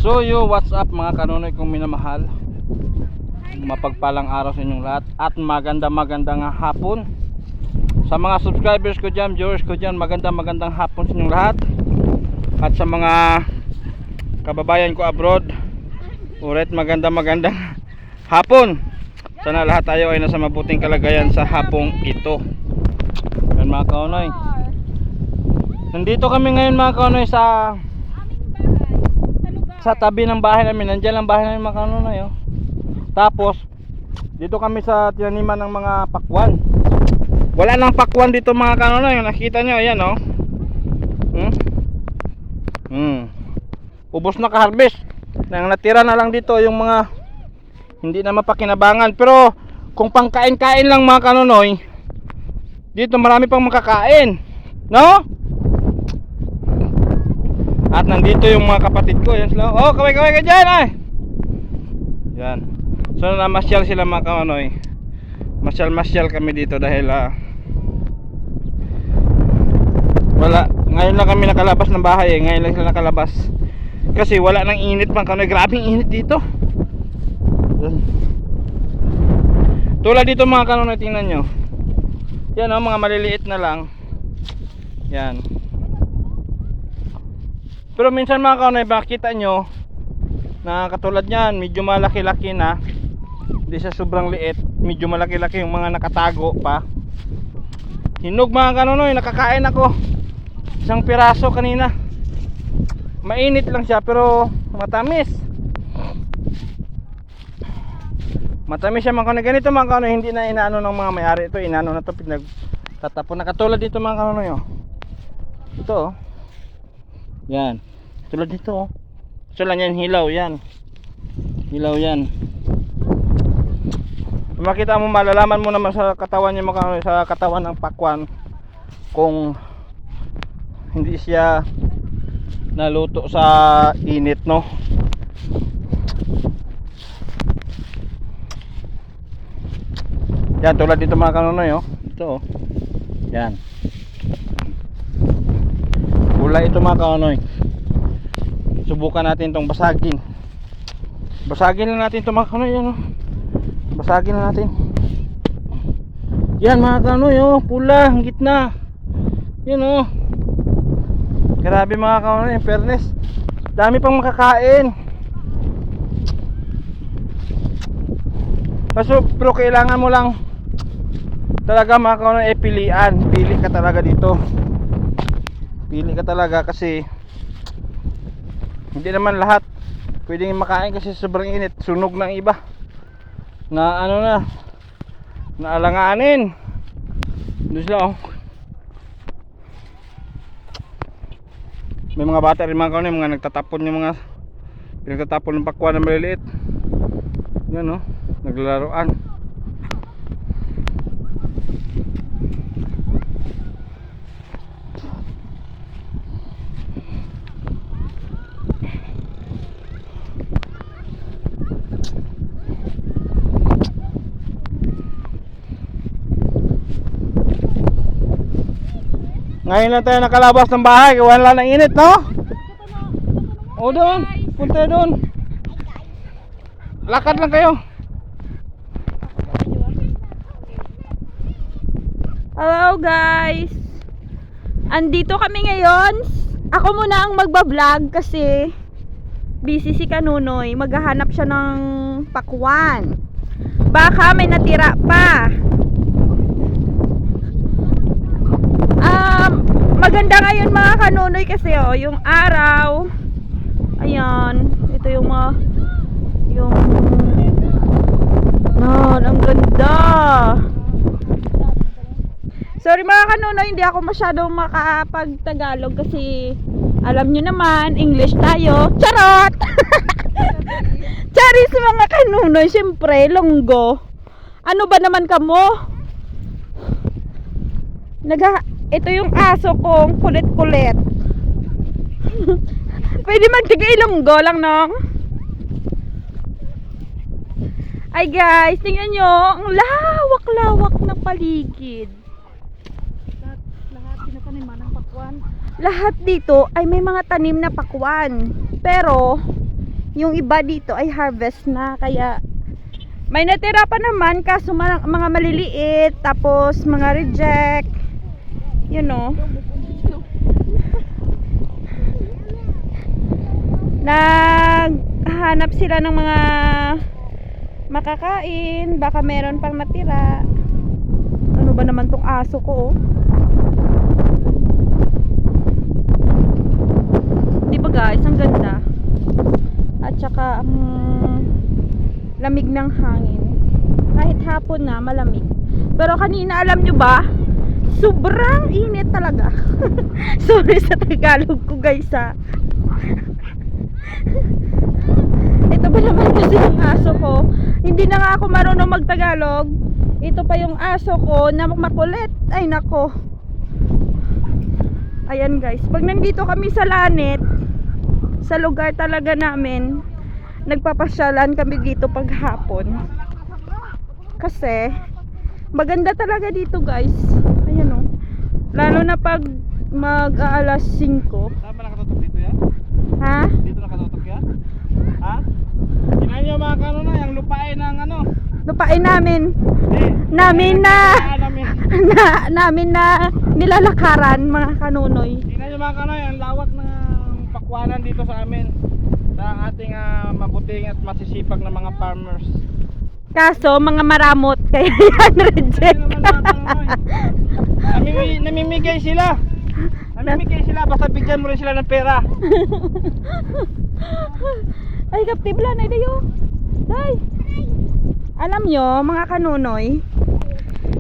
So what's up mga kanonoy kong minamahal. Mapagpalang araw sa inyong lahat at magandang hapon. Sa mga subscribers ko dyan, viewers ko dyan, magandang hapon sa inyong lahat. At sa mga kababayan ko abroad, ulit magandang hapon. Sana lahat tayo ay nasa mabuting kalagayan sa hapong ito. Yan mga kanonoy. Nandito kami ngayon mga kanonoy sa tabi ng bahay namin. Nandiyan lang bahay namin mga kanonoy, oh. Tapos dito kami sa tinaniman ng mga pakwan. Wala nang pakwan dito mga kanonoy. Nakita nyo, ayan, oh. Ubos na ka-harvest. Nang natira na lang dito yung mga hindi na mapakinabangan. Pero kung pangkain-kain lang mga kanonoy, dito marami pang makakain, no? At nandito yung mga kapatid ko. Yan sila. Oh, kaway ka dyan, ay. Yan. So namasyal sila mga kanonoy. Masyal kami dito dahil wala. Ngayon lang kami nakalabas ng bahay, eh. Ngayon lang sila nakalabas. Kasi wala nang init mga kanonoy. Grabing init dito. Yan. Tulad dito mga kanonoy, tingnan nyo. Yan, oh, mga maliliit na lang. Yan. Pero minsan mga kanonoy, makita nyo na katulad nyan, medyo malaki-laki na. Hindi siya sobrang liit. Medyo malaki-laki yung mga nakatago pa. Hinog mga kanonoy, nakakain ako. Isang piraso kanina. Mainit lang siya pero matamis. Matamis siya mga kanonoy. Ganito mga kanonoy, hindi na inaano ng mga may-ari. Ito inaano na ito, pinagtatapon na. Katulad dito mga kanonoy, oh. Ito, oh. Yan. Tulad dito, oh. So lang yan, hilaw yan. Hilaw yan. Makita mo, malalaman mo naman sa katawan niya, sa katawan ng pakwan, kung hindi siya naluto sa init, no? Yan, tulad dito mga kanonoy, oh. Ito, oh. Yan. Kulay ito mga kanonoy. Subukan natin itong basagin. Basagin lang natin ito mga kanonoy, yan, oh. Basagin lang natin. Yan mga kanonoy, oh. Pula, ang gitna. Yan, oh. Grabe mga kanonoy, in fairness. Dami pang makakain. Pero kailangan mo lang talaga mga kanonoy, pilian. Pili ka talaga dito. Pili ka talaga kasi hindi naman lahat pwedeng makain kasi sobrang init. Sunog ng iba na ano na, naalanganin. Doon sila, oh. May mga bata rin mga kanonoy, mga nagtatapon, yung mga pinagtatapon ng pakwan na maliliit. Yan, oh, naglalaroan. Ngayon lang tayo nakalabas ng bahay, wala ng init, no? O doon, punta doon. Lakad lang kayo. Hello guys, andito kami ngayon. Ako muna ang magbablog kasi busy si Kanunoy. Maghahanap siya ng pakwan. Baka may natira pa. Maganda ngayon mga Kanunoy kasi, oh, yung araw. Ayan, ito yung mga ang ganda. Sorry mga Kanunoy, hindi ako masyadong makapag-Tagalog kasi alam nyo naman, English tayo. Charot! Charis mga Kanunoy, syempre, longgo. Ano ba naman kamo? Ito yung aso kong kulit-kulit. Pwede magtiga-ilonggo lang, no? Ay guys, tingnan nyo, ang lawak-lawak na paligid. Lahat pinataniman ng pakwan. Lahat dito ay may mga tanim na pakwan. Pero Yung iba dito ay harvest na, kaya may natira pa naman, kaso mga maliliit, tapos mga reject, you know. Naghanap sila ng mga makakain, baka meron pang natira. Ano ba naman tong aso ko, oh? Di ba guys, ang ganda. At saka ang lamig ng hangin. Kahit hapon na malamig. Pero kanina, alam nyo ba, sobrang init talaga. Sorry sa Tagalog ko guys, ha. Ito ba naman kasi yung aso ko. Hindi na nga ako marunong magtagalog. Ito pa yung aso ko na makulit. Ay nako. Ayan guys, pag nandito kami sa Lanet, sa lugar talaga namin, nagpapasyalan kami dito pag hapon. Kasi maganda talaga dito guys. Ayan o. Lalo na pag mag-aalas 5. Tama nakatutok dito yan? Ha? Dito nakatutok yan? Ha? Kinain nyo mga kanuna, yung lupain ng ano? Lupain namin. Namin Namin na nilalakaran mga kanunoy. Tingnan nyo mga kanoy, ang lawak ng pakwanan dito sa amin, sa ating mabuting at masisipag na mga farmers. Kaso mga maramot, kaya yan reject. Ano naman mga kanoy? Namimigay sila. Namimigay sila, basta bigyan mo rin sila ng pera. Ay kaptibla na ito. Day. Alam nyo mga kanunoy,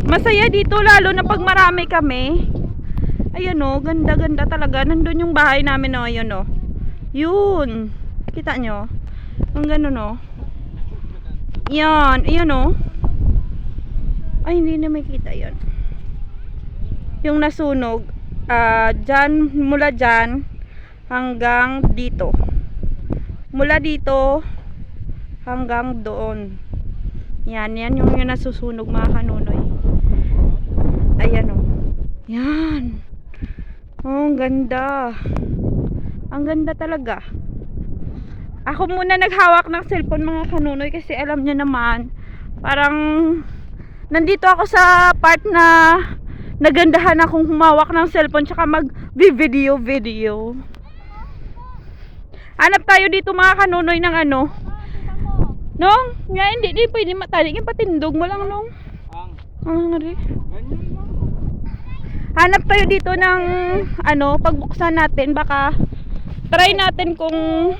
masaya dito lalo na pag marami kami. Ayan o, ganda-ganda talaga. Nandun yung bahay namin o, yun o. Yun. Kita nyo? Ang gano'n o. Yan, ayan o. Ay, hindi na makita yan. Yung nasunog, dyan, mula dyan, hanggang dito. Mula dito, hanggang doon. Yan yung nasusunog mga kanunoy. Ayan o. Yan. Oh, ang ganda. Ang ganda talaga. Ako muna naghawak ng cellphone mga kanunoy kasi alam niya naman, parang nandito ako sa part na nagandahan akong humawak ng cellphone tsaka mag-video. Hanap tayo dito mga kanunoy ng ano. Nong, nga hindi pwede matali. Yung patindog mo lang nong. Nga rin. Hanap tayo dito ng ano, pagbuksan natin, baka try natin kung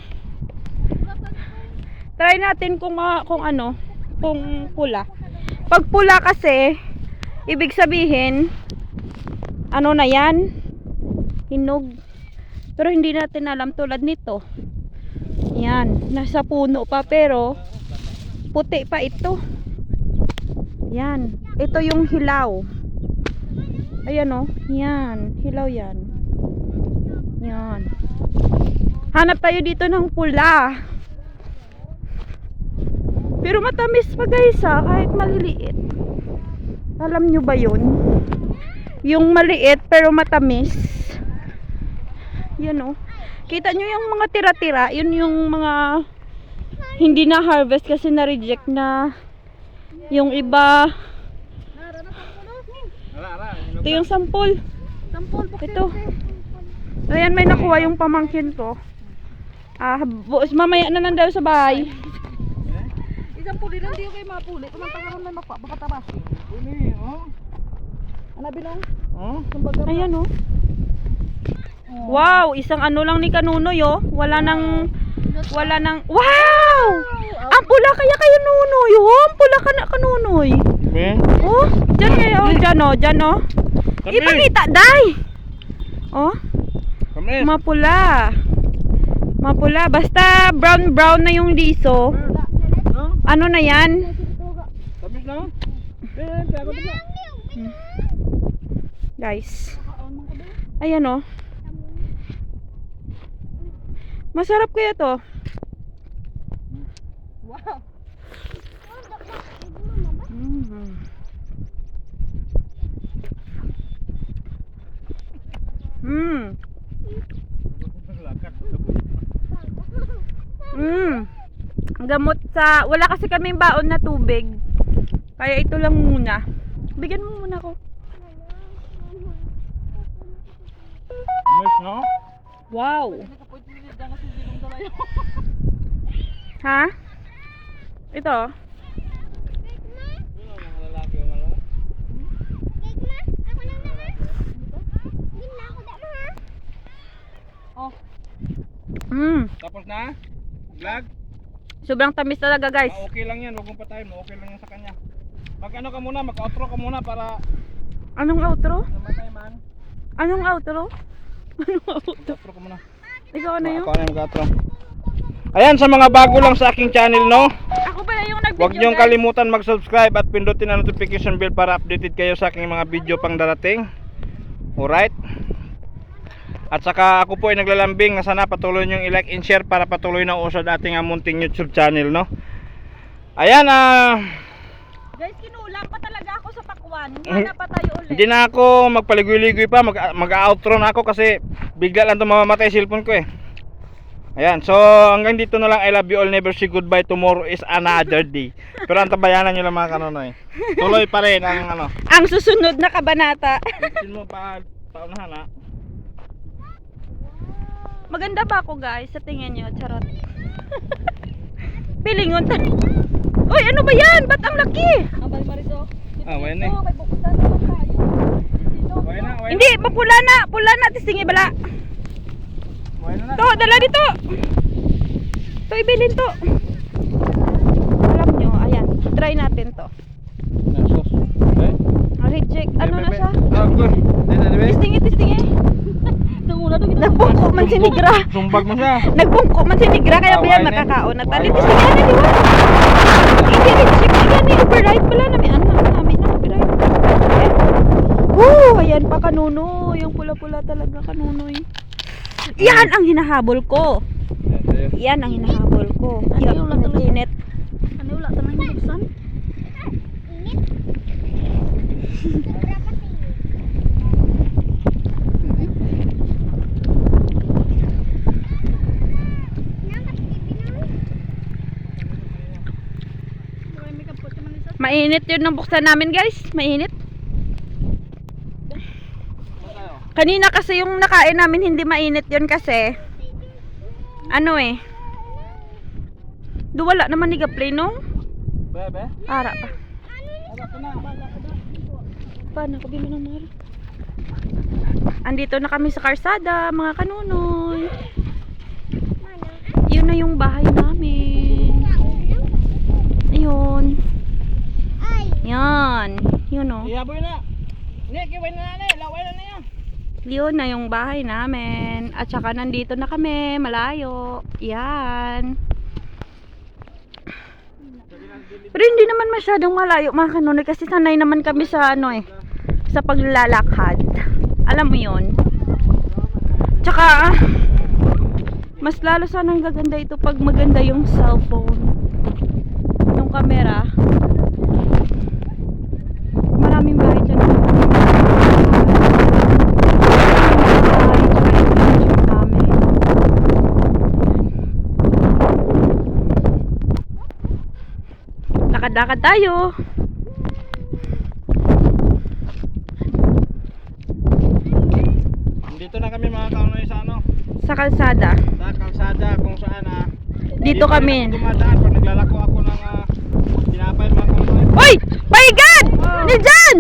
ano, kung pula. Pag pula kasi, ibig sabihin ano na yan? Hinog. Pero hindi natin alam tulad nito. Yan, nasa puno pa pero puti pa ito. Yan, ito yung hilaw. Ayan o, yan, hilaw yan. Yan. Hanap tayo dito ng pula. Pero matamis pa guys ha, kahit maliliit. Alam nyo ba yun? Yung maliit pero matamis. Yan o. Kita nyo yung mga tira-tira, yun yung mga hindi na harvest kasi na-reject na. Yung iba, ito yung sampol. Ito. Ayan, may nakuha yung pamangkin ko. Mamaya na lang daw sa bahay. Isang puli lang diyo kayo mapuli. Kumantang may makapagpatabas. Puli, oh. Ano binong? Oh. Ayan oh. Wow, isang ano lang ni Kanunoy oh. Wala nang wow! Ang pula kaya kayo Nunoy oh. Ang pula ka na Kanunoy. Okay. Oh, dyan kayo. Dyan oh. Ipakita, day! Oh, Kami. mapula. Mapula. Basta brown na yung liso. No? Ano na yan? Tamis na? Guys. Ayan oh. Masarap kaya to. Wow. Gamot sa... Wala kasi kaming baon na tubig. Kaya ito lang muna. Bigyan mo muna ko. Amis, no? Wow. Ha? Ito. Oh, Tapos na? Vlog? Sobrang tamis talaga, guys. Okay lang yan, huwag mong patayin. Okay lang yan sa kanya. Mag-ano ka muna, mag-outro ka muna para Anong outro? namatay man. Anong outro? Anong outro? Mag-outro ka muna. Ikaw na yun? Ako na yung mag-outro. Ayan, sa mga bago lang sa aking channel, no? Ako pala yung nag-video, Huwag niyong guys. kalimutan mag-subscribe at pindutin ang notification bell para updated kayo sa aking mga video pang darating. Alright? At saka ako po ay naglalambing na sana patuloy niyong i-like and share para patuloy na usad ating munting YouTube channel, no? Ayan, Guys, kinulang pa talaga ako sa pakwan. Wala pa tayo ulit. hindi na ako magpaligoy-ligoy pa, mag-outro na ako kasi bigla lang ito mamamatay cellphone ko eh. Ayan, so hanggang dito na lang. I love you all, never say goodbye, tomorrow is another day. Pero ang tabayanan nyo lang mga kanonoy. Tuloy pa rin ang ano. Ang susunod na kabanata. Itin mo pa paunahan ha. Maganda ba ako, guys? Sa tingin nyo? Charot. Pilingon. Uy, ano ba yan? Ba't ang laki? abay Mariso. Wala na eh. May buksan na lang tayo. Dito. Wala na, wala Hindi, mapula na. Pula na. Tisingi bala. na. To, dala dito. To, ibilin to. Alam nyo, ayan. Try natin to. Nasos. Eh? Reject. Ano na siya? Ah, good. Tistingi, tistingi. Nangula doon. Nagbungko man si Nigra. Sumbag mo siya. Nagbungko man si Nigra. Kaya ba yan Why na? makakaon na tali. Why? Tistingi na, di ba? Hindi, reject na yan. Override pala namin. Ano namin na override. Ayan pa kanunoy. Yung pula-pula talaga kanunoy. Yan ang hinahabol ko. Yan ang hinahabol ko. Yan ang init. Ano wala ta nang buksan? Mainit yun nang buksan namin, guys. Mainit. Kanina kasi yung nakain namin hindi mainit yun kasi ano eh. Duwala naman ni gaplay no? Bebe? Ara pa. Wala ka na. Paano ko bilhin ng mahal? Andito na kami sa karsada, mga kanunoy. Yun na yung bahay namin. Ayun. Yan. Yun o. Iyaboy na. Hindi, kiway na na. Laway na yan. Yun na yung bahay namin. At saka nandito na kami, malayo. Yan. Pero hindi naman masyadong malayo mga kanunoy kasi sanay naman kami sa ano eh, sa paglalakad. Alam mo yun. Tsaka mas lalo sanang gaganda ito pag maganda yung cellphone. Yung camera. Maraming bahay dyan. Lakad-lakad tayo. Dito na kami mga kaunoy sa ano. Sa kalsada. Sa kalsada kung saan Dito kami. dumadaan pag naglalako ako ng tinapay mga kaunoy. Uy! My God! Nandyan!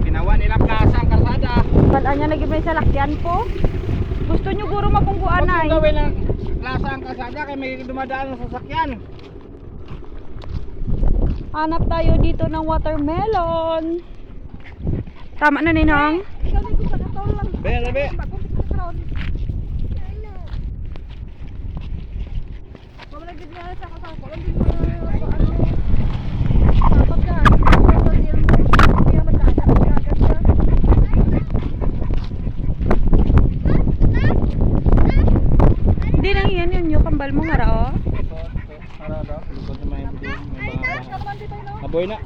Ginawa nila plaza ang kalsada. Kala niya naging may salakyan po. Gusto nyo guro mapungguan Huwag ay. yung gawin ng plaza ang kalsada kaya may dumadaan ng sasakyan. Hanap tayo dito ng watermelon. Tama na ninang. Kami ko sa katol lang. Be. Wala gid na sa kasal ko. Lang din mo ano. Dapat ka. Kaya matataas ka siya. Hindi lang yan yung kambal mo nga ra oh. Para daw, likod na may video. Aboy na.